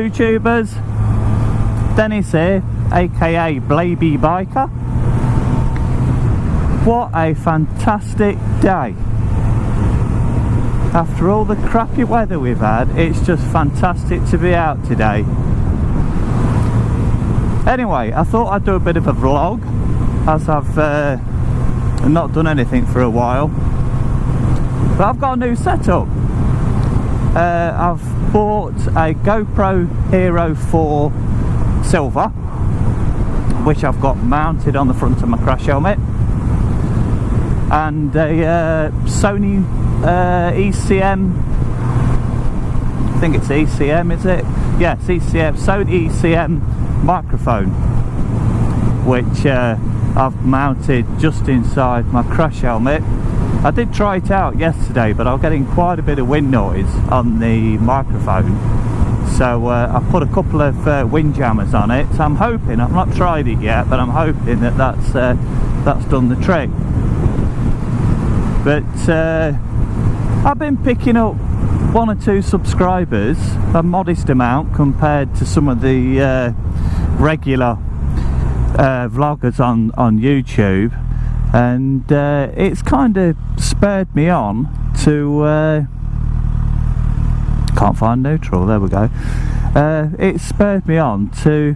YouTubers, Dennis here, aka Blaby Biker. What a fantastic day. After all the crappy weather we've had, it's just fantastic to be out today. Anyway, I thought I'd do a bit of a vlog, as I've not done anything for a while. But I've got a new setup. I've bought a GoPro Hero 4 Silver, which I've got mounted on the front of my crash helmet, and a Sony ECM, I think it's ECM, is it? Yes, ECM, Sony ECM microphone, which I've mounted just inside my crash helmet. I did try it out yesterday, but I'm getting quite a bit of wind noise on the microphone, so I put a couple of wind jammers on it. So I'm hoping, I've not tried it yet, but I'm hoping that that's done the trick. But I've been picking up 1 or 2 subscribers, a modest amount compared to some of the regular vloggers on YouTube, and it's kind of spurred me on to can't find neutral, there we go. It spurred me on to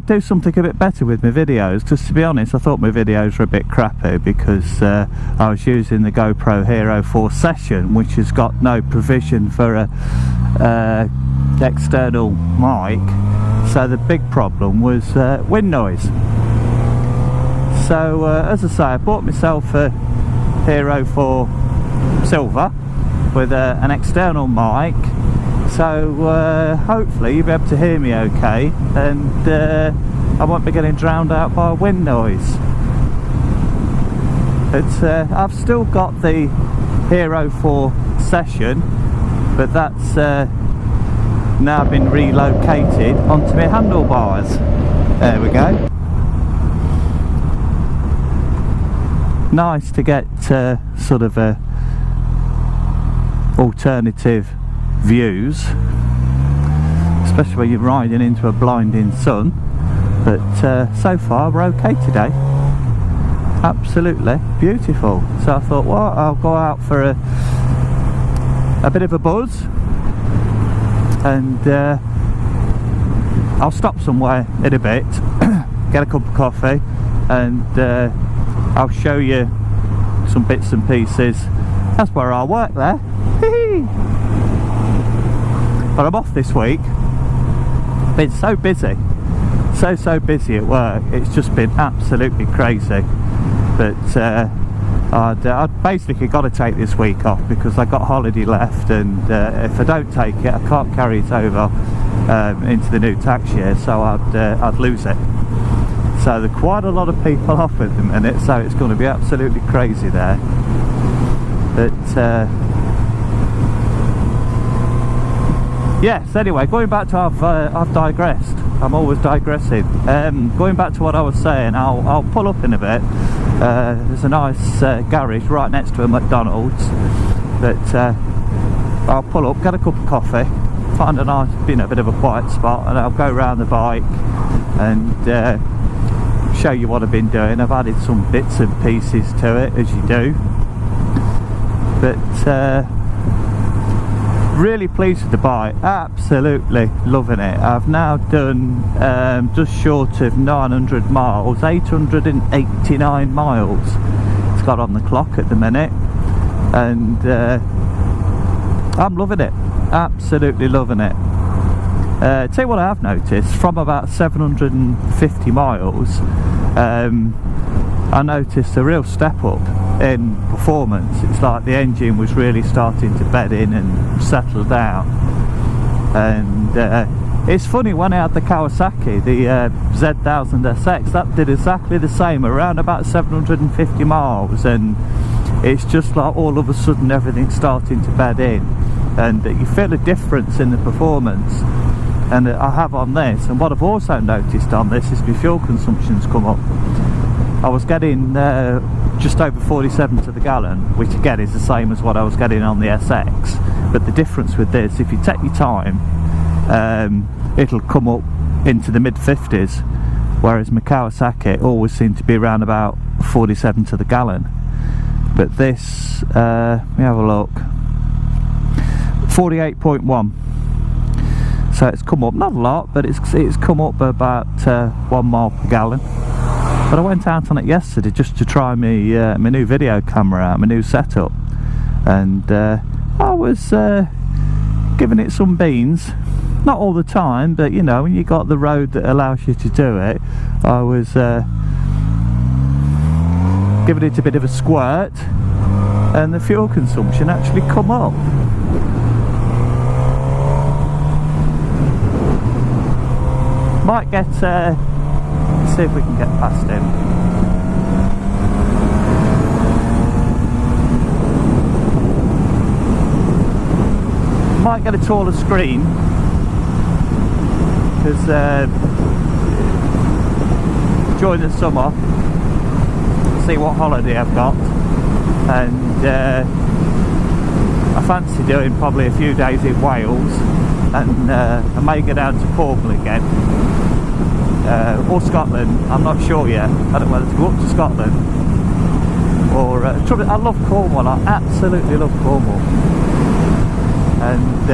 do something a bit better with my videos, because to be honest I thought my videos were a bit crappy, because I was using the GoPro Hero 4 Session, which has got no provision for a external mic, so the big problem was wind noise. So as I say, I bought myself a Hero 4 Silver with an external mic, so hopefully you'll be able to hear me okay, and I won't be getting drowned out by wind noise. But I've still got the Hero 4 Session, but that's now been relocated onto my handlebars. There we go. Nice to get sort of a alternative views, especially when you're riding into a blinding sun. But so far we're okay today, absolutely beautiful. So I thought, well, I'll go out for a bit of a buzz, and I'll stop somewhere in a bit, get a cup of coffee, and I'll show you some bits and pieces. That's where I work there. But I'm off this week. Been so busy, so busy at work. It's just been absolutely crazy. But I'd basically got to take this week off, because I got holiday left, and if I don't take it, I can't carry it over into the new tax year, so I'd lose it. So there are quite a lot of people off at the minute, so it's going to be absolutely crazy there. But yes, anyway, going back to, I've digressed. I'm always digressing. Going back to what I was saying, I'll pull up in a bit. There's a nice garage right next to a McDonald's, but I'll pull up, get a cup of coffee, find a nice, bit of a quiet spot, and I'll go around the bike and show you what I've been doing. I've added some bits and pieces to it, as you do, but really pleased with the bike, absolutely loving it. I've now done just short of 900 miles, 889 miles it's got on the clock at the minute, and I'm loving it, absolutely loving it. Tell you what I have noticed, from about 750 miles I noticed a real step up in performance. It's like the engine was really starting to bed in and settle down. And it's funny, when I had the Kawasaki, the Z1000 SX, that did exactly the same, around about 750 miles, and it's just like all of a sudden everything's starting to bed in, and you feel a difference in the performance. And I have on this, and what I've also noticed on this is my fuel consumption's come up. I was getting just over 47 to the gallon, which again is the same as what I was getting on the SX, but the difference with this, if you take your time, it'll come up into the mid-50s, whereas my Kawasaki always seemed to be around about 47 to the gallon. But this, let me have a look, 48.1. So it's come up, not a lot, but it's come up about 1 mile per gallon. But I went out on it yesterday just to try my new video camera out, my new setup, and I was giving it some beans. Not all the time, but you know, when you got the road that allows you to do it, I was giving it a bit of a squirt, and the fuel consumption actually come up. Might get, see if we can get past him. Might get a taller screen, because during the summer, see what holiday I've got, and I fancy doing probably a few days in Wales, and I may go down to Cornwall again, or Scotland. I'm not sure yet. I don't know whether to go up to Scotland or I love Cornwall. I absolutely love Cornwall, and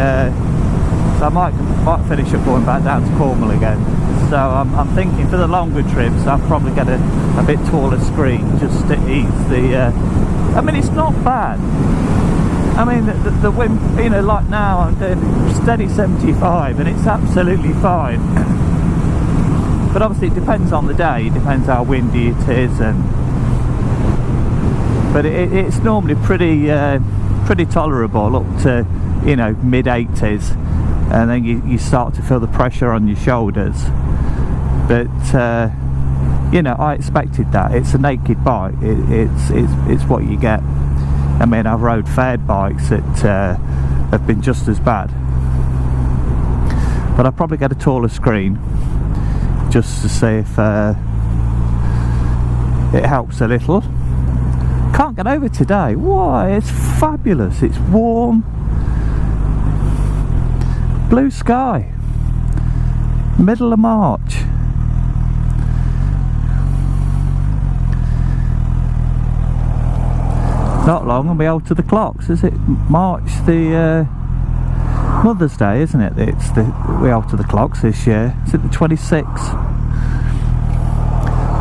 so I might finish up going back down to Cornwall again. So I'm thinking for the longer trips I'll probably get a bit taller screen just to ease the I mean, it's not bad. I mean, the wind, you know, like now I'm doing steady 75 and it's absolutely fine. But obviously it depends on the day, it depends how windy it is, but it's normally pretty tolerable up to, you know, mid-80s, and then you start to feel the pressure on your shoulders. But you know, I expected that. It's a naked bike. It's what you get. I mean, I've rode fared bikes that have been just as bad, but I'll probably get a taller screen just to see if it helps a little. Can't get over today. Why? It's fabulous. It's warm, blue sky, middle of March. Not long and we'll be out to the clocks. Is it March the Mother's Day, isn't it? We're out to the clocks this year. Is it the 26th?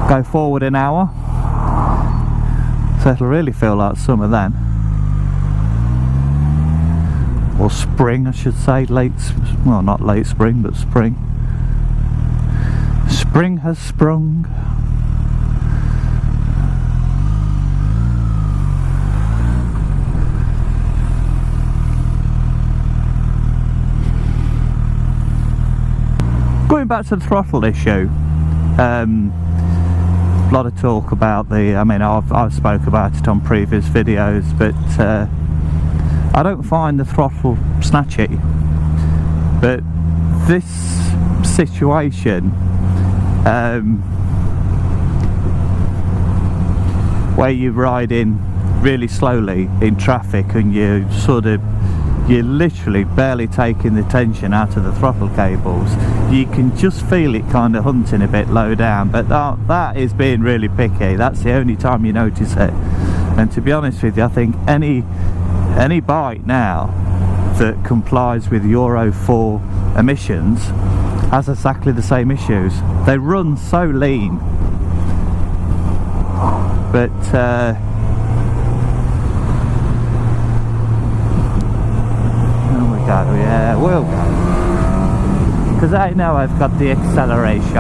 Go forward an hour, so it'll really feel like summer then, or spring I should say. Well, not late spring, but spring. Spring has sprung. Going back to the throttle issue, a lot of talk about I mean, I've spoke about it on previous videos, but I don't find the throttle snatchy. But this situation, where you're riding really slowly in traffic and you're literally barely taking the tension out of the throttle cables, you can just feel it kind of hunting a bit low down. But that is being really picky. That's the only time you notice it. And to be honest with you, I think any bike now that complies with Euro 4 emissions has exactly the same issues. They run so lean, but yeah, we'll go, because I know I've got the acceleration.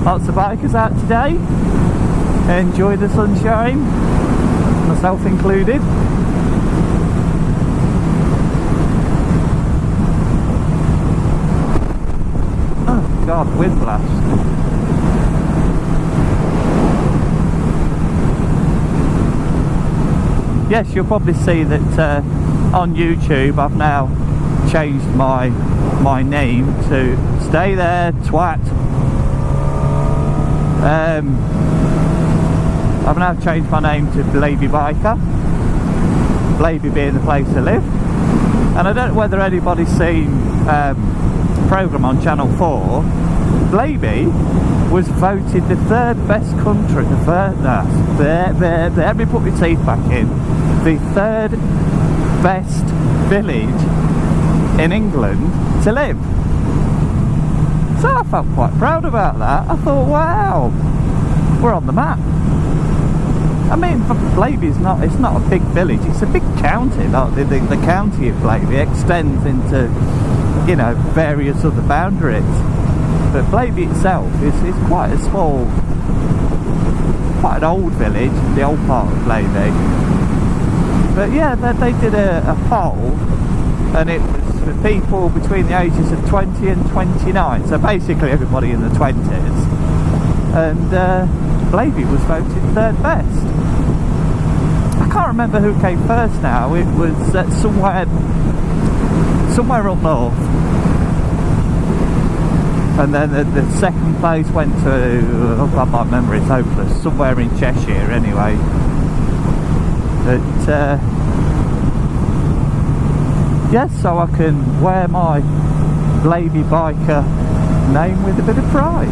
Lots of bikers out today. Enjoy the sunshine, myself included. Oh God, wind blast. Yes, you'll probably see that on YouTube I've now changed my name to Stay There Twat. I've now changed my name to Blaby Biker, Blaby being the place to live. And I don't know whether anybody's seen a programme on Channel 4. Blaby was voted the third best country, let me put my teeth back in, the third best village in England to live. So I felt quite proud about that. I thought, wow, we're on the map. I mean, Blaby's it's not a big village, it's a big county. Like the county of Blaby extends into, you know, various other boundaries. But Blaby itself is quite a small, quite an old village, the old part of Blaby. But yeah, they did a poll, and it was for people between the ages of 20 and 29, so basically everybody in the 20s. And Blaby was voted third best. I can't remember who came first now. It was somewhere up north. And then the second place went to, oh God, my memory's hopeless, somewhere in Cheshire anyway. But yes, so I can wear my Blaby Biker name with a bit of pride.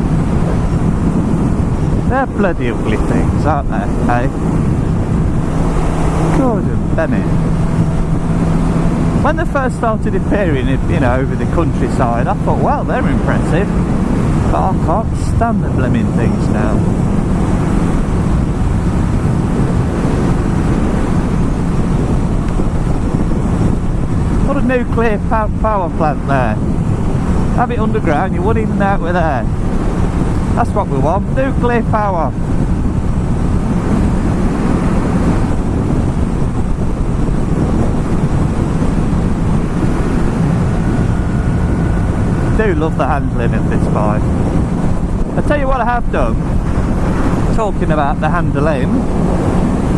They're bloody ugly things, aren't they? Hey? Good and Bennett. When they first started appearing, you know, over the countryside, I thought, well, they're impressive. But I can't stand the blimmin' things now. What a nuclear power plant there. Have it underground, you wouldn't even know it were there. That's what we want, nuclear power. I do love the handling of this bike. I'll tell you what I have done, talking about the handling,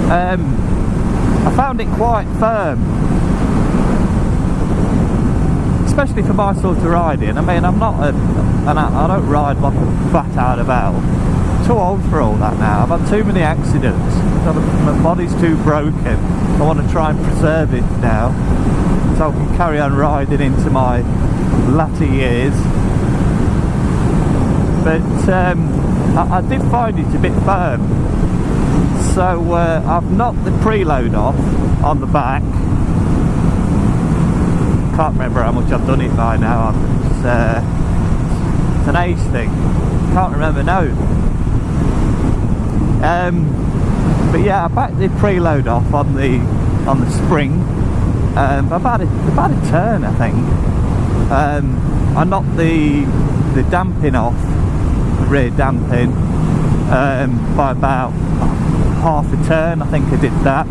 I found it quite firm. Especially for my sort of riding. I mean, I don't ride like a bat out of hell. I'm too old for all that now. I've had too many accidents. My body's too broken. I want to try and preserve it now, so I can carry on riding into my latter years. But I did find it a bit firm. So I've knocked the preload off on the back. Can't remember how much I've done it by now. It's an age thing. Can't remember now. But yeah, I backed the preload off on the spring. About a turn, I think. I knocked the damping off, the rear damping, by about half a turn. I think I did that.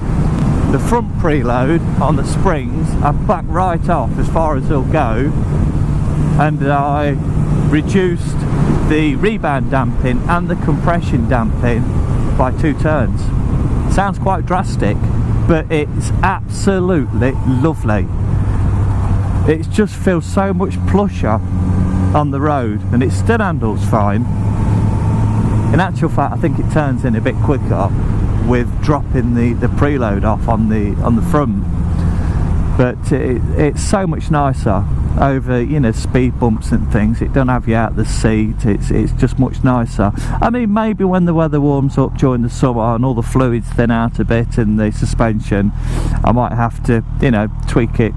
The front preload on the springs I backed right off as far as it'll go, and I reduced the rebound damping and the compression damping by 2 turns. Sounds quite drastic, but it's absolutely lovely. It just feels so much plusher on the road, and it still handles fine. In actual fact, I think it turns in a bit quicker with dropping the preload off on the front, but it's so much nicer over, you know, speed bumps and things. It don't have you out the seat. It's just much nicer. I mean, maybe when the weather warms up during the summer and all the fluids thin out a bit in the suspension, I might have to, you know, tweak it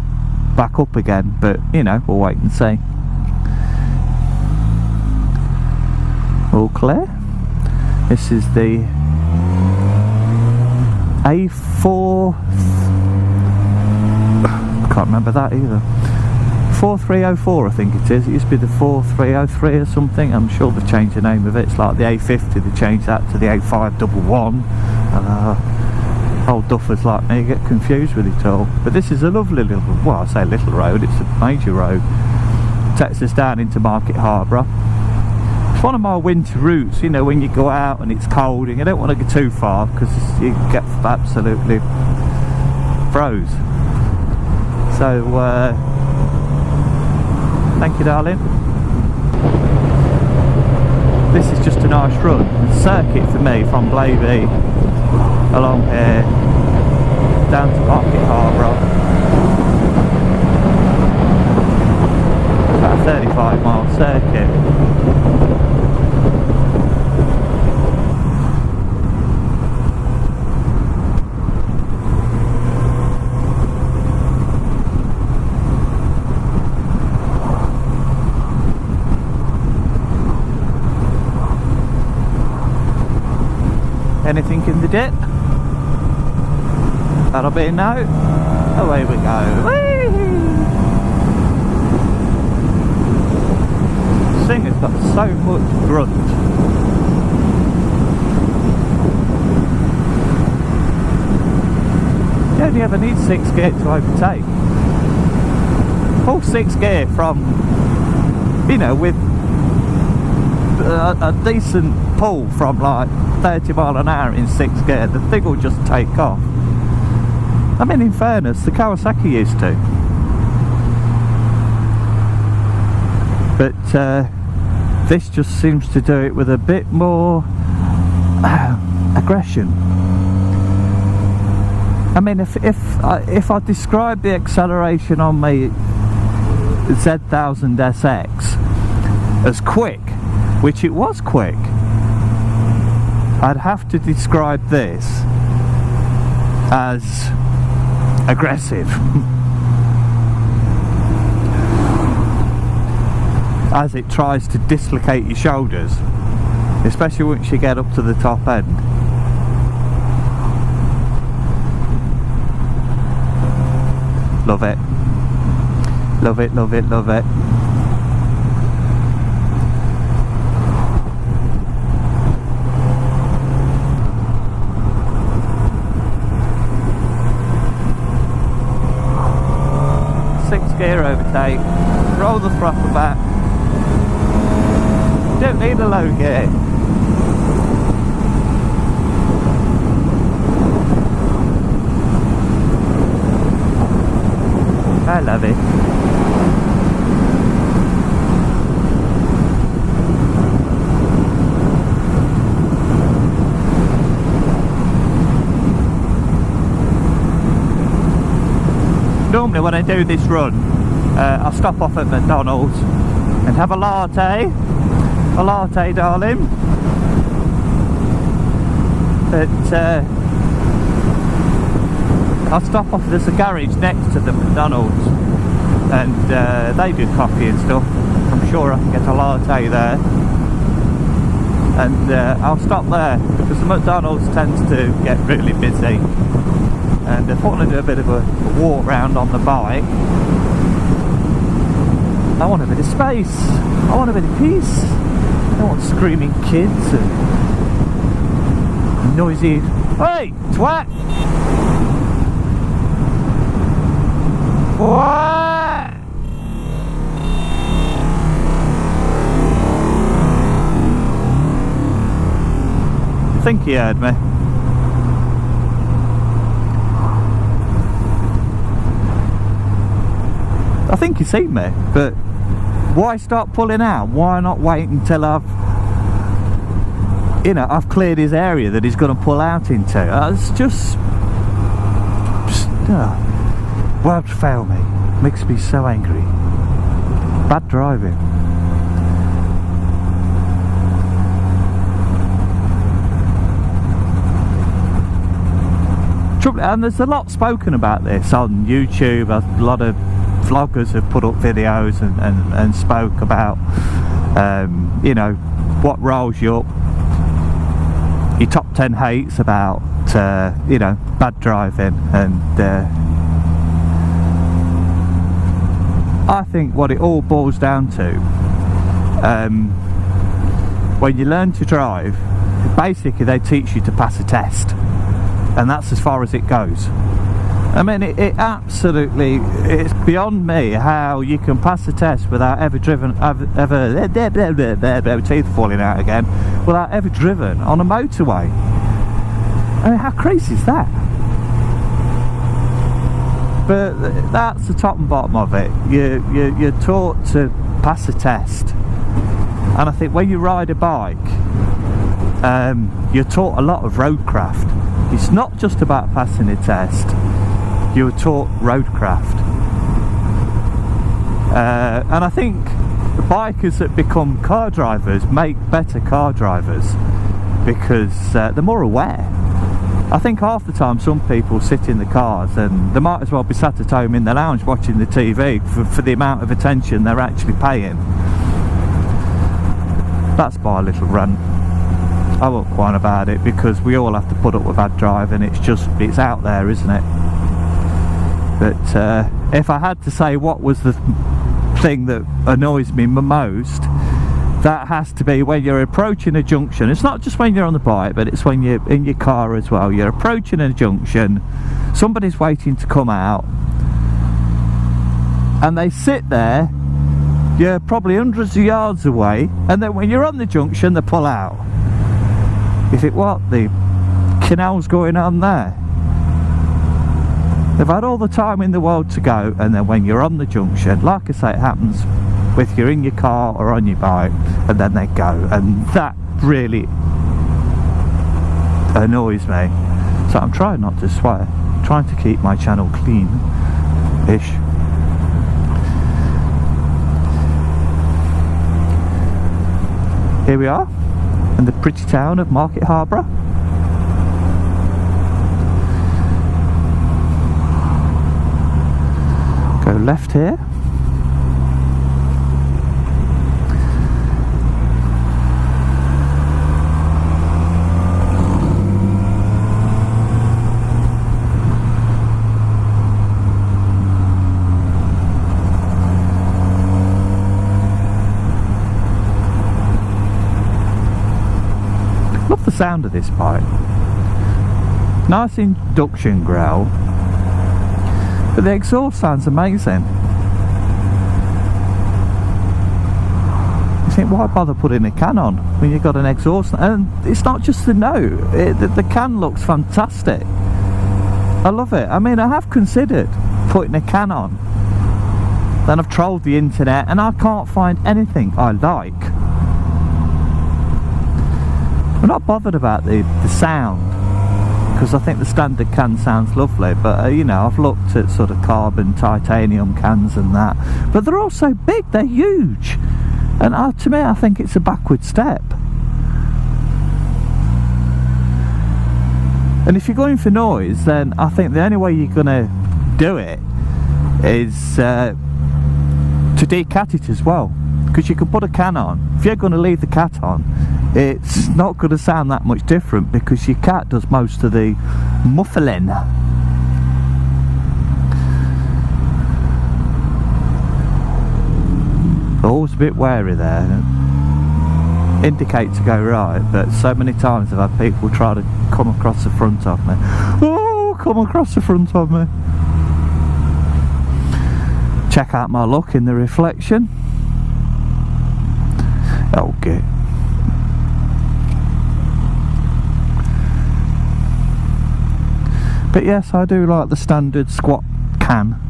back up again, but you know, we'll wait and see. All clear. This is the A4, can't remember that either, 4304 I think it is. It used to be the 4303 or something. I'm sure they've changed the name of it. It's like the A50, they changed that to the A511. Old duffers like me get confused with it all. But this is a lovely little, well, I say little road, it's a major road. It takes us down into Market Harborough. It's one of my winter routes, you know, when you go out and it's cold and you don't want to go too far because you get absolutely froze. So thank you, darling. This is just a nice run. The circuit for me from Blaby along here down to Market Harborough. About a 35-mile circuit. Anything in the dip? That'll be a no. Away we go. Whee! This thing has got so much grunt. You only ever need 6 gear to overtake. Full 6 gear from, you know, with a decent pull from like 30 mile an hour in 6 gear, the thing will just take off. I mean, in fairness, the Kawasaki used to. But this just seems to do it with a bit more aggression. I mean, if I describe the acceleration on my Z1000 SX as quick, which it was quick, I'd have to describe this as aggressive. As it tries to dislocate your shoulders, especially once you get up to the top end. Love it. Love it, love it, love it. Gear overtake, roll the throttle back, don't need a low gear. I love it. Normally when I do this run, I'll stop off at McDonald's and have a latte. A latte, darling. But I'll stop off, there's a garage next to the McDonald's and they do coffee and stuff. I'm sure I can get a latte there. And I'll stop there because the McDonald's tends to get really busy. And I thought I'd do a bit of a walk round on the bike. I want a bit of space. I want a bit of peace. I don't want screaming kids and noisy. Hey, twat! What? I think he heard me. I think he's seen me, but why start pulling out? Why not wait until I've cleared his area that he's going to pull out into? It's just words fail me. Makes me so angry. Bad driving. And there's a lot spoken about this on YouTube. A lot of vloggers have put up videos and spoke about you know, what rolls you up, your top 10 hates about you know, bad driving. And I think what it all boils down to, when you learn to drive, basically they teach you to pass a test, and that's as far as it goes. I mean, it absolutely, it's beyond me how you can pass a test without ever driven, teeth falling out again, without ever driven on a motorway. I mean, how crazy is that? But that's the top and bottom of it. You're taught to pass a test, and I think when you ride a bike, you're taught a lot of roadcraft. It's not just about passing a test. You were taught roadcraft. And I think bikers that become car drivers make better car drivers because they're more aware. I think half the time some people sit in the cars and they might as well be sat at home in the lounge watching the TV for the amount of attention they're actually paying. That's my little rant. I won't whine about it because we all have to put up with bad driving. It's out there, isn't it? But if I had to say what was the thing that annoys me most, that has to be when you're approaching a junction. It's not just when you're on the bike, but it's when you're in your car as well. You're approaching a junction, somebody's waiting to come out, and they sit there, you're probably hundreds of yards away, and then when you're on the junction they pull out. You think, what the canal's going on there? They've had all the time in the world to go, and then when you're on the junction, like I say, it happens with you're in your car or on your bike, and then they go, and that really annoys me. So I'm trying not to swear, I'm trying to keep my channel clean-ish. Here we are in the pretty town of Market Harborough. Go left here. Love the sound of this bike. Nice induction growl, but the exhaust sounds amazing. You think, why bother putting a can on when you've got an exhaust? And it's not just the note, the can looks fantastic. I love it. I mean, I have considered putting a can on, then I've trolled the internet and I can't find anything I like. I'm not bothered about the sound, because I think the standard can sounds lovely, but you know, I've looked at sort of carbon titanium cans and that, but they're all so big, they're huge, and to me I think it's a backward step. And if you're going for noise, then I think the only way you're going to do it is to decat it as well, because you can put a can on. If you're going to leave the cat on, it's not going to sound that much different, because your cat does most of the muffling. Always a bit wary there. Indicate to go right, but so many times I've had people try to come across the front of me. Oh, come across the front of me. Check out my look in the reflection. Okay. But yes, I do like the standard squat can.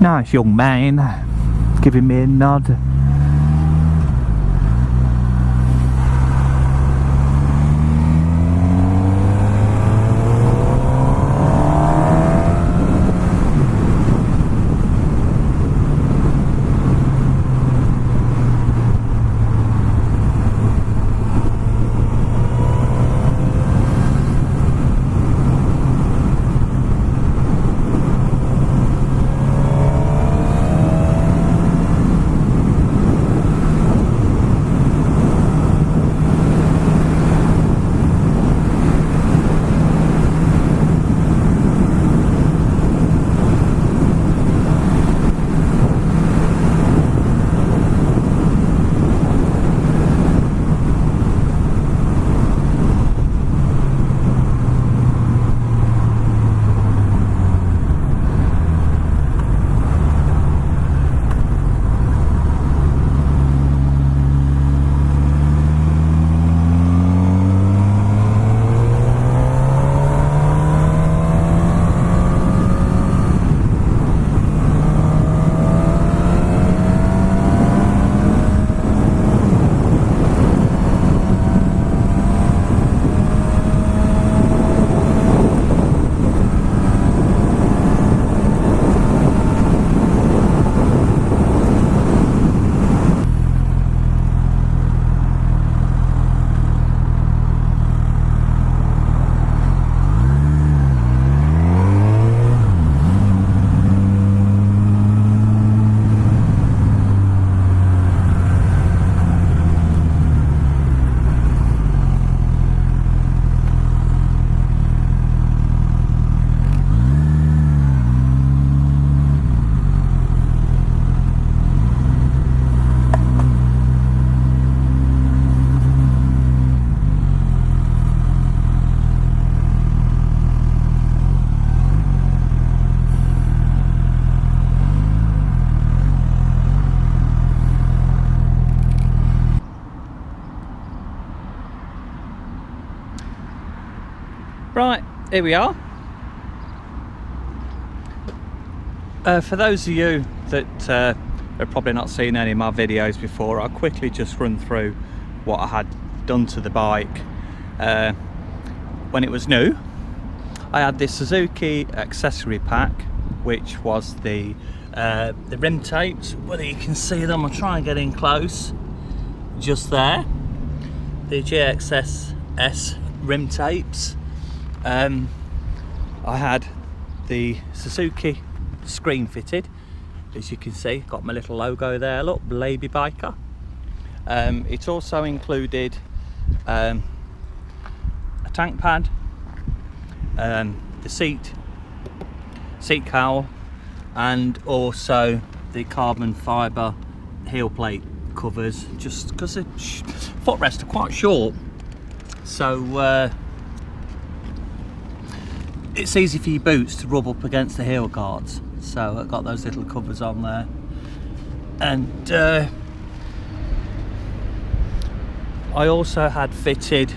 Nice young man, giving me a nod. here we are. For those of you that have probably not seen any of my videos before, I'll quickly just run through what I had done to the bike when it was new. I had this Suzuki accessory pack, which was the rim tapes, whether you can see them, I'll try and get in close, just there, the GSX S rim tapes. I had the Suzuki screen fitted, as you can see, got my little logo there, look, Baby Biker. It also included a tank pad, the seat cowl, and also the carbon fibre heel plate covers, just because the footrests are quite short, so it's easy for your boots to rub up against the heel guards. So I've got those little covers on there, and I also had fitted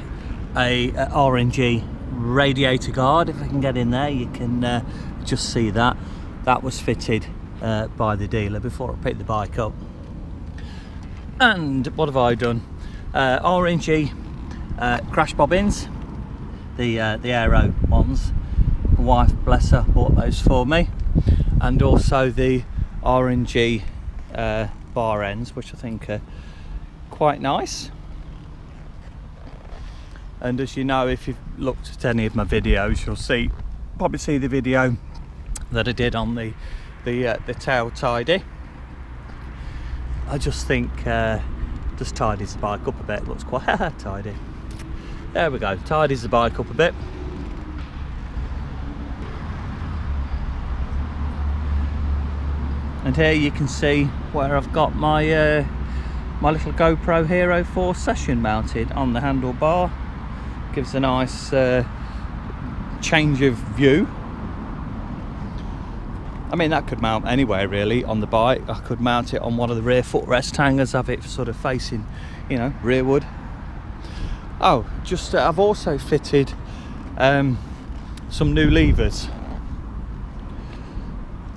a RNG radiator guard. If I can get in there, you can just see that. That was fitted by the dealer before I picked the bike up. And what have I done? RNG crash bobbins, the aero ones. My wife, bless her, bought those for me. And also the RNG bar ends, which I think are quite nice. And as you know, if you've looked at any of my videos, you'll probably see the video that I did on the tail tidy. I just think just tidies the bike up a bit. Looks quite tidy. There we go, tidies the bike up a bit. And here you can see where I've got my my little GoPro Hero 4 session mounted on the handlebar. Gives a nice change of view. I mean, that could mount anywhere really on the bike. I could mount it on one of the rear footrest hangers, have it sort of facing, you know, rearward. Oh, just I've also fitted some new levers.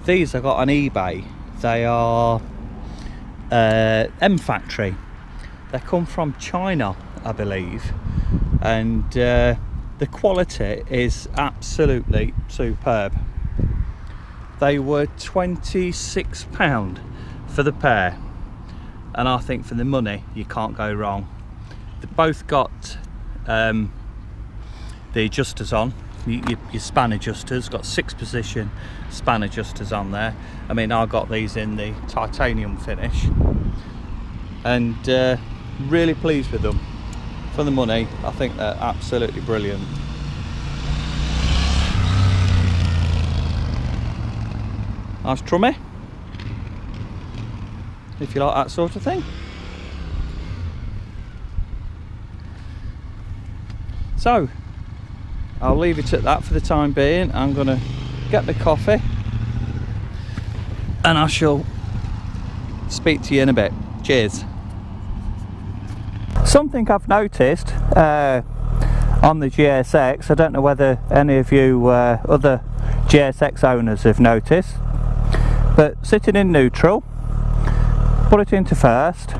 These I got on eBay. They are M Factory. They come from China, I believe, and the quality is absolutely superb. They were £26 for the pair, and I think for the money you can't go wrong. They've both got the adjusters on, your span adjusters, got 6-position span adjusters on there. I mean, I got these in the titanium finish, and really pleased with them. For the money, I think they're absolutely brilliant. Nice trummy, if you like that sort of thing. So I'll leave it at that for the time being. I'm going to get the coffee and I shall speak to you in a bit. Cheers. Something I've noticed on the GSX, I don't know whether any of you other GSX owners have noticed, but sitting in neutral, put it into first,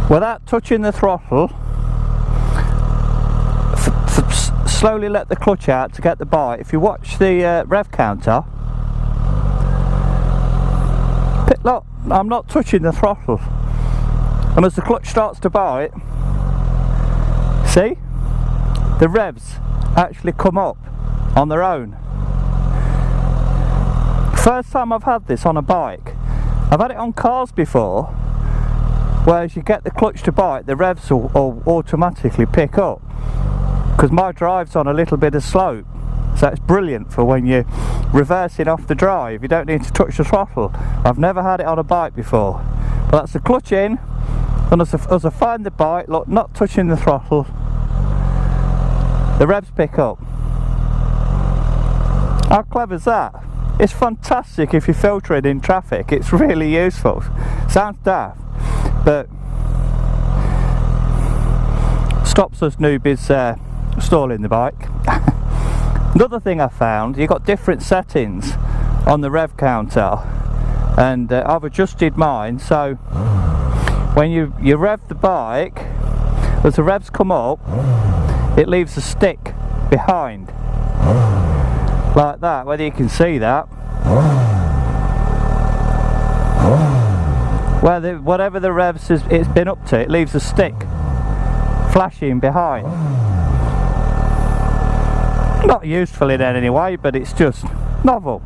without touching the throttle, slowly let the clutch out to get the bite. If you watch the rev counter, look, I'm not touching the throttle, and as the clutch starts to bite, see, the revs actually come up on their own. First time I've had this on a bike. I've had it on cars before, where as you get the clutch to bite, the revs will automatically pick up, because my drive's on a little bit of slope, so it's brilliant for when you're reversing off the drive. You don't need to touch the throttle. I've never had it on a bike before, but that's the clutch in, and as I find the bite, look, not touching the throttle, the revs pick up. How clever is that? It's fantastic if you're filtering in traffic. It's really useful. Sounds daft, but stops us newbies stalling the bike. Another thing I found, you've got different settings on the rev counter, and I've adjusted mine so when you rev the bike, as the revs come up, it leaves a stick behind like that, whether you can see that, whatever the revs it's been up to, it leaves a stick flashing behind. Not useful in any way, but it's just novel.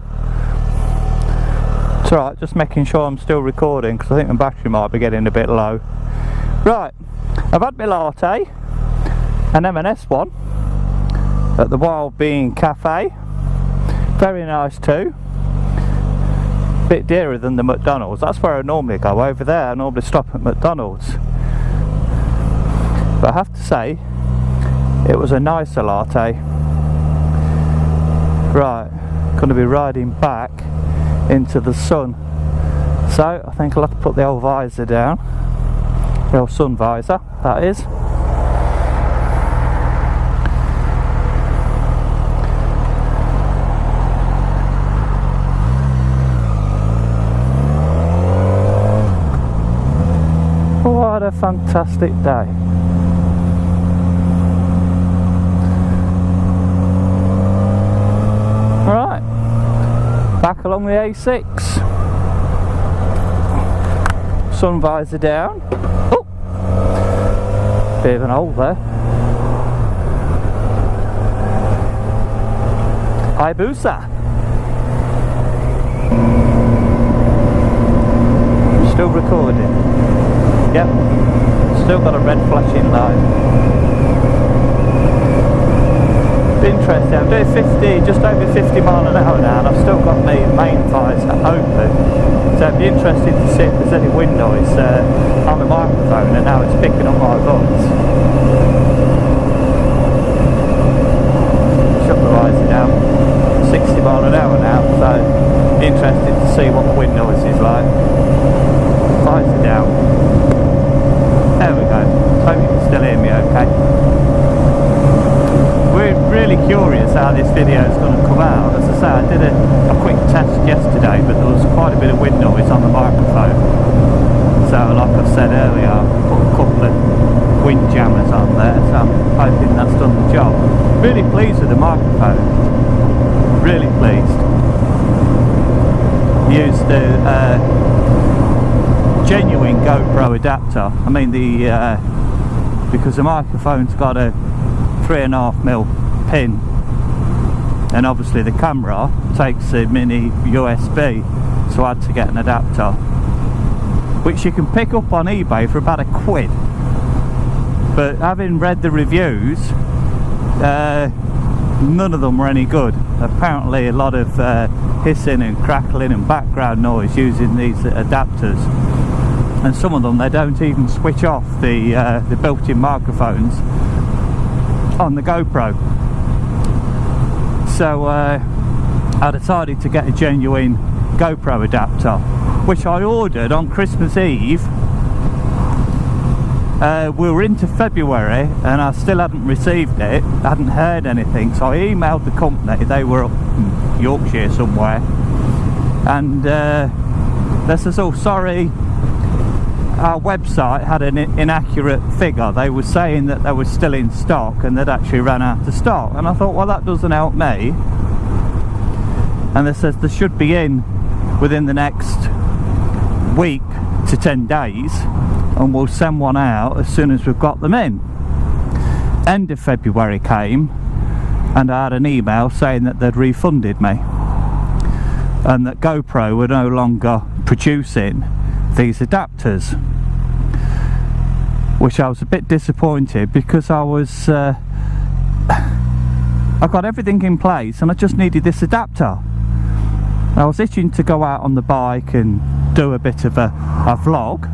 It's alright, just making sure I'm still recording because I think the battery might be getting a bit low. Right, I've had my latte, an M&S one at the Wild Bean Cafe. Very nice too. Bit dearer than the McDonald's. That's where I normally go. Over there I normally stop at McDonald's. But I have to say, it was a nicer latte. Right, going to be riding back into the sun. So I think I'll have to put the old visor down. The old sun visor, that is. What a fantastic day. Right, back along the A6. Sun visor down. Oh, bit of an hole there. Hayabusa. Still recording. Yep, still got a red flashing light. Interesting, I'm doing 50, just over 50 mile an hour now, and I've still got my main visor open. So it'd be interesting to see if there's any wind noise on the microphone, and now it's picking up my voice. Shut the visor down, 60 mile an hour now, so interested to see what the wind noise is like. Visor down. There we go. Hope you can still hear me okay. We're really curious how this video is going to come out. As I say, I did a quick test yesterday, but there was quite a bit of wind noise on the microphone. So like I've said earlier, I put a couple of wind jammers on there, so I'm hoping that's done the job. Really pleased with the microphone. Really pleased. Used the genuine GoPro adapter. I mean because the microphone's got a 3.5mm pin, and obviously the camera takes a mini USB, so I had to get an adapter, which you can pick up on eBay for about £1. But having read the reviews, none of them were any good. Apparently a lot of hissing and crackling and background noise using these adapters. And some of them, they don't even switch off the built-in microphones on the GoPro. So I decided to get a genuine GoPro adapter, which I ordered on Christmas Eve. We were into February and I still hadn't received it, hadn't heard anything, so I emailed the company. They were up in Yorkshire somewhere, and they says, oh sorry, our website had an inaccurate figure. They were saying that they were still in stock and they'd actually ran out of stock. And I thought, well, that doesn't help me. And they says they should be in within the next week to 10 days, and we'll send one out as soon as we've got them in. End of February came and I had an email saying that they'd refunded me and that GoPro were no longer producing these adapters, which I was a bit disappointed, because I got everything in place and I just needed this adapter. I was itching to go out on the bike and do a bit of a vlog,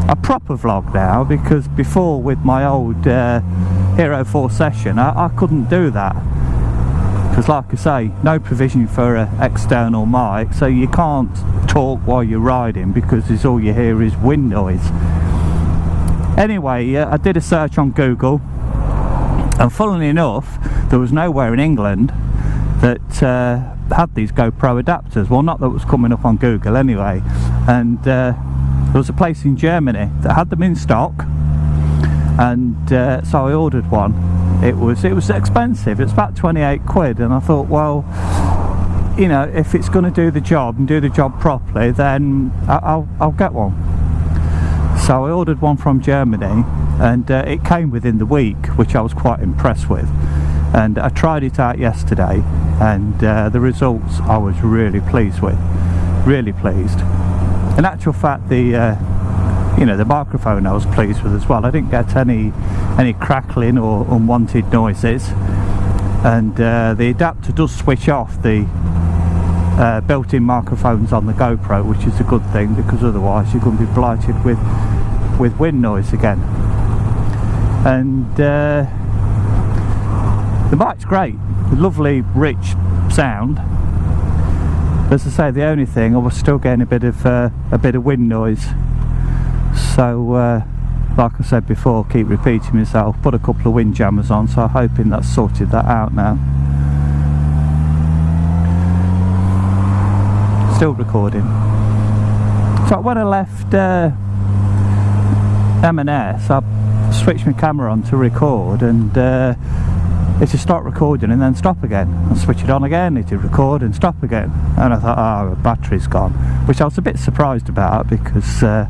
a proper vlog now, because before with my old Hero 4 session I couldn't do that, because like I say, no provision for an external mic, so you can't talk while you're riding because all you hear is wind noise. Anyway, I did a search on Google And funnily enough, there was nowhere in England that had these GoPro adapters. Well, not that it was coming up on Google anyway. And there was a place in Germany that had them in stock, and so I ordered one. It was expensive. It's about 28 quid, and I thought, well, you know, if it's going to do the job and do the job properly, then I'll get one. So I ordered one from Germany, and it came within the week, which I was quite impressed with. And I tried it out yesterday, and the results I was really pleased with. Really pleased. In actual fact, the you know, the microphone I was pleased with as well. I didn't get any crackling or unwanted noises, and the adapter does switch off the built-in microphones on the GoPro, which is a good thing, because otherwise you're going to be blighted with wind noise again. And the mic's great, lovely rich sound. As I say, the only thing, I was still getting a bit of wind noise. So like I said before, keep repeating myself, put a couple of wind jammers on, so I'm hoping that's sorted that out now. Still recording. So when I left M&S, I switched my camera on to record, and it just start recording and then stop again, and switch it on again, it would record and stop again. And I thought, oh, the battery's gone, which I was a bit surprised about, because I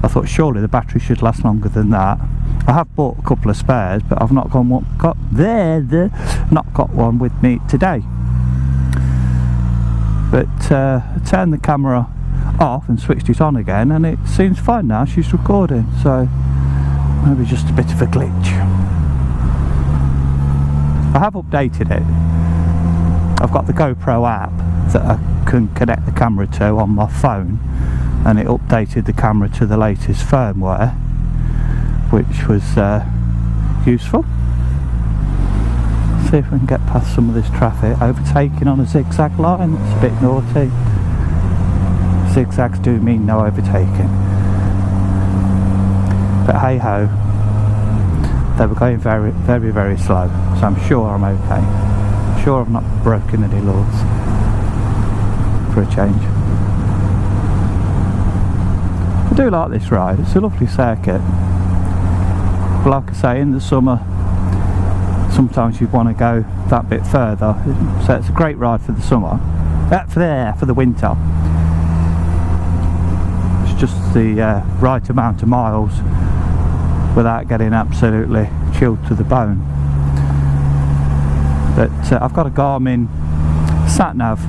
thought surely the battery should last longer than that. I have bought a couple of spares, but I've not got one with me today. But I turned the camera off and switched it on again, and it seems fine now. She's recording, so maybe just a bit of a glitch. I have updated it. I've got the GoPro app that I can connect the camera to on my phone, and it updated the camera to the latest firmware, which was useful. See if we can get past some of this traffic. Overtaking on a zigzag line, it's a bit naughty. Zigzags do mean no overtaking, but hey ho, they were going very, very, very slow, so I'm sure I'm okay. I'm sure I've not broken any laws, for a change. I do like this ride, it's a lovely circuit. But like I say, in the summer, sometimes you want to go that bit further, so it's a great ride for the summer. For the winter, it's just the right amount of miles without getting absolutely chilled to the bone. But I've got a Garmin sat-nav,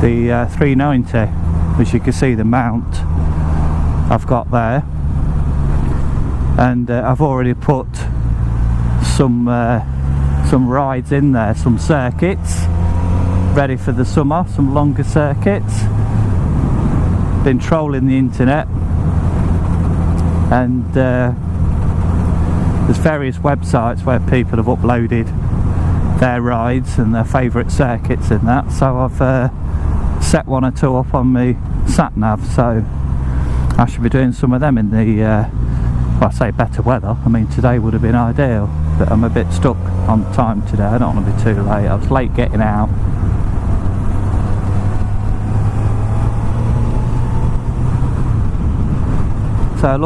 the 390, as you can see the mount I've got there, and I've already put some rides in there, some circuits ready for the summer, some longer circuits. Been trolling the internet, and there's various websites where people have uploaded their rides and their favourite circuits and that, so I've set one or two up on my sat nav, so I should be doing some of them in the well, I say better weather. I mean, today would have been ideal, but I'm a bit stuck on time today. I don't want to be too late. I was late getting out. So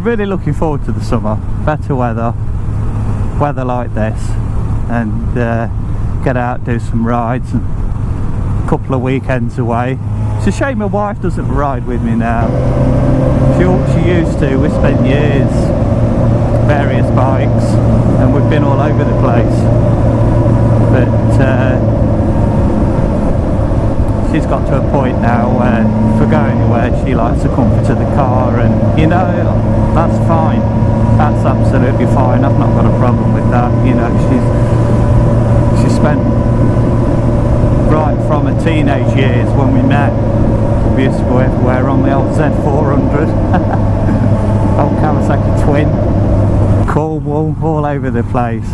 really looking forward to the summer. Better weather like this, and get out, do some rides, and a couple of weekends away. It's a shame my wife doesn't ride with me now. She used to. We spent years, various bikes, and we've been all over the place. But she's got to a point now where if we go anywhere, she likes the comfort of the car, and you know, that's fine. That's absolutely fine. I've not got a problem with that. You know, she's spent right from her teenage years when we met. We used to go everywhere on the old Z400, old Kawasaki Twin, Cornwall, all over the place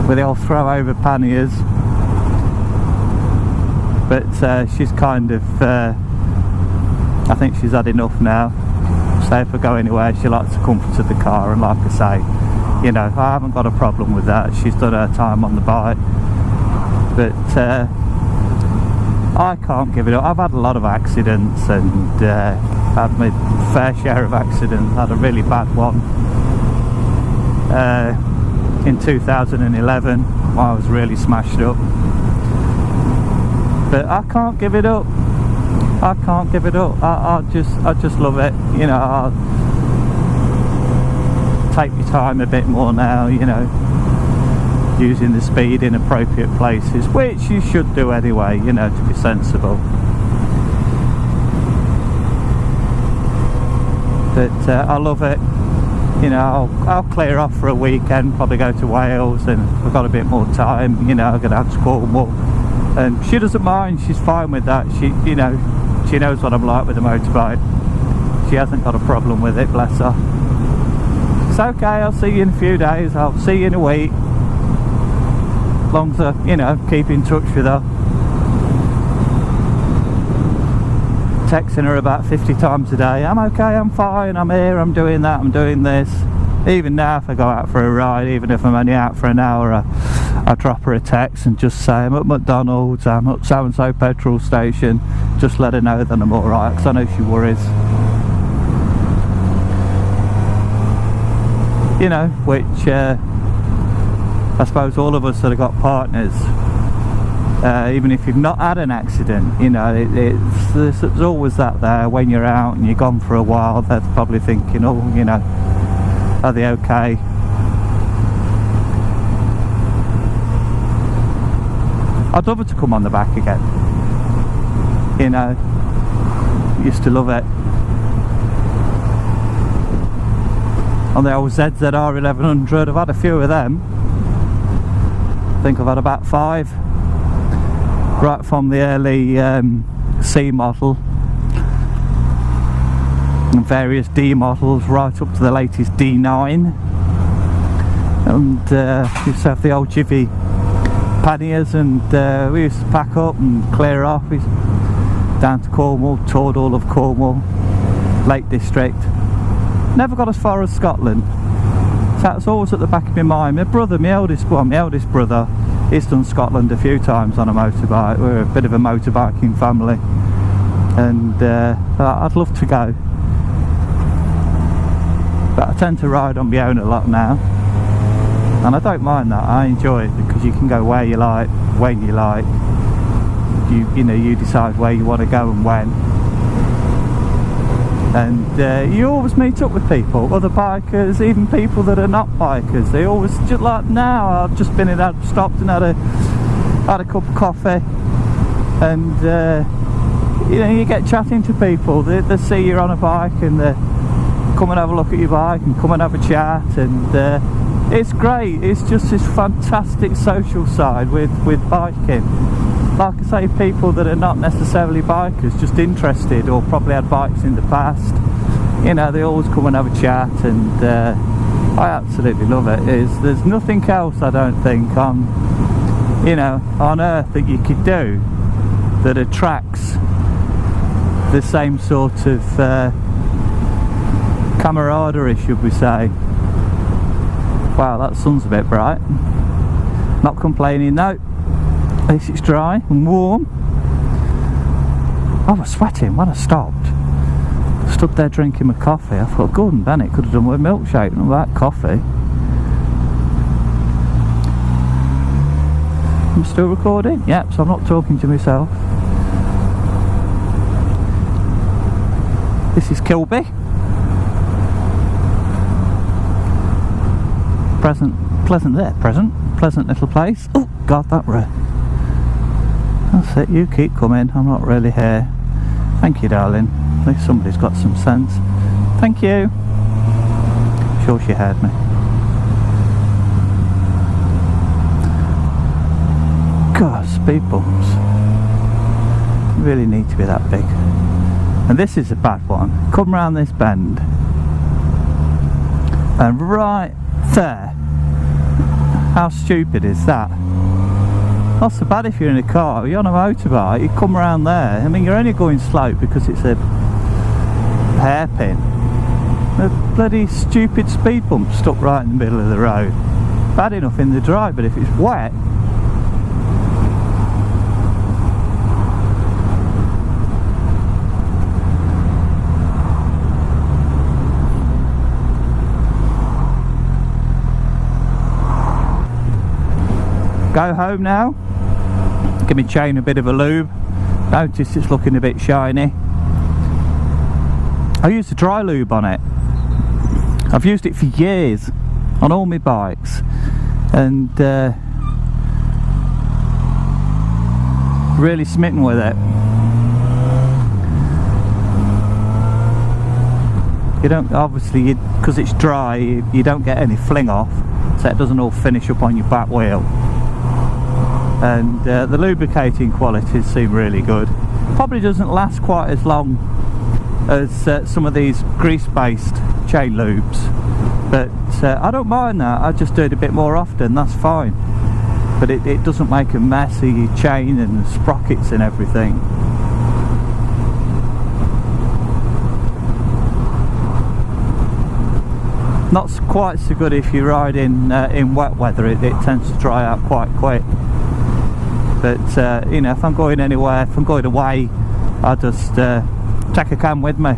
with the old throw over panniers. But she's kind of, I think she's had enough now. So if I go anywhere, she likes the comfort of the car, and like I say, You know, I haven't got a problem with that. She's done her time on the bike. But I can't give it up. I've had a lot of accidents and had my fair share of accidents. Had a really bad one in 2011 when I was really smashed up. But I can't give it up. I can't give it up. I just love it. You know, I'll take my time a bit more now, you know, using the speed in appropriate places, which you should do anyway, you know, to be sensible. But I love it. You know, I'll clear off for a weekend, probably go to Wales, and if I've got a bit more time, you know, I'll go down to Cornwall. And she doesn't mind, she's fine with that. She, you know, she knows what I'm like with a motorbike. She hasn't got a problem with it, bless her. It's okay, I'll see you in a few days, I'll see you in a week. As long as I, you know, keep in touch with her. Texting her about 50 times a day. I'm okay, I'm fine, I'm here, I'm doing that, I'm doing this. Even now, if I go out for a ride, even if I'm only out for an hour, I drop her a text and just say I'm at McDonald's, I'm at so-and-so petrol station. Just let her know that I'm alright, because I know she worries. You know, which I suppose all of us that have got partners, even if you've not had an accident, you know, there's always that there when you're out and you're gone for a while. They're probably thinking, oh, you know, are they okay? I'd love her to come on the back again. You know, used to love it. On the old ZZR 1100, I've had a few of them. I think I've had about 5. Right from the early C model and various D models right up to the latest D9. And used to have the old jivvy panniers, and we used to pack up and clear off. We down to Cornwall, toured all of Cornwall, Lake District. Never got as far as Scotland. So that's always at the back of my mind. My brother, my eldest brother, he's done Scotland a few times on a motorbike. We're a bit of a motorbiking family, and I'd love to go. But I tend to ride on my own a lot now, and I don't mind that. I enjoy it because you can go where you like, when you like. You know, you decide where you want to go and when. And you always meet up with people, other bikers, even people that are not bikers. They always, just like now, I've just been stopped and had a cup of coffee, and you know, you get chatting to people. They see you're on a bike and they come and have a look at your bike and come and have a chat, and it's great. It's just this fantastic social side with biking. Like I say, people that are not necessarily bikers, just interested or probably had bikes in the past, you know, they always come and have a chat, and I absolutely love it. There's nothing else, I don't think, on earth that you could do that attracts the same sort of camaraderie, should we say. Wow, that sun's a bit bright. Not complaining, no. At least it's dry and warm. I was sweating when I stopped. Stood there drinking my coffee. I thought, good and Bennett could have done with a milkshake, not that coffee. I'm still recording? Yep, so I'm not talking to myself. This is Kilby. Pleasant little place. Oh God, that red. That's it, you keep coming, I'm not really here. Thank you, darling. At least somebody's got some sense. Thank you. Sure she heard me. God, speed bumps really need to be that big. And this is a bad one. Come round this bend, and right there, how stupid is that? Not so bad if you're in a car. You're on a motorbike, you come around there. I mean, you're only going slow because it's a hairpin, A bloody stupid speed bump stuck right in the middle of the road. Bad enough in the dry, but if it's wet. Go home now. Give my chain a bit of a lube. Notice it's looking a bit shiny. I used a dry lube on it. I've used it for years on all my bikes, and really smitten with it. You don't, obviously, because it's dry, you don't get any fling off, so it doesn't all finish up on your back wheel. And the lubricating qualities seem really good. Probably doesn't last quite as long as some of these grease-based chain lubes, but I don't mind that. I just do it a bit more often, that's fine. But it doesn't make a mess of your chain and the sprockets and everything. Not quite so good if you ride in wet weather. It tends to dry out quite quick. But you know, if I'm going anywhere, if I'm going away, I just take a can with me.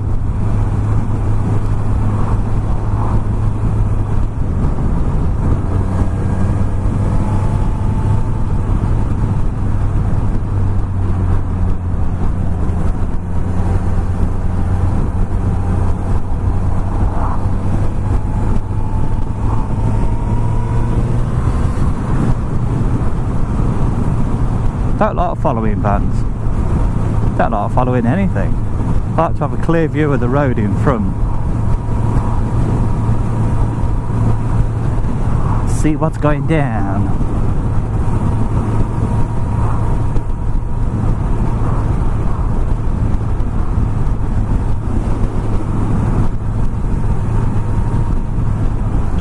Don't like following vans. Don't like following anything. I like to have a clear view of the road in front. See what's going down.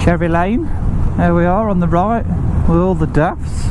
Cherry Lane. There we are on the right with all the daffs.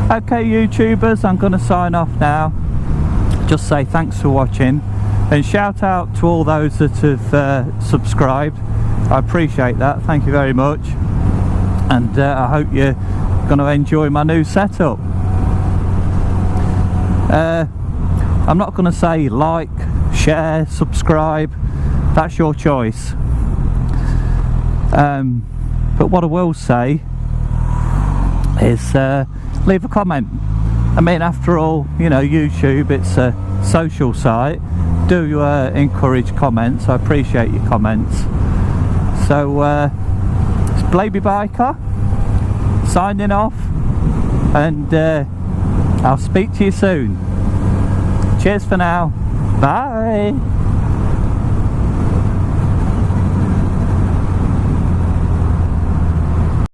Okay YouTubers, I'm going to sign off now. Just say thanks for watching, and shout out to all those that have subscribed. I appreciate that, thank you very much. And I hope you're going to enjoy my new setup. I'm not going to say like, share, subscribe, that's your choice. But what I will say is leave a comment. I mean, after all, you know, YouTube, it's a social site. Do encourage comments. I appreciate your comments. So it's Baby Biker signing off, and I'll speak to you soon. Cheers for now. Bye.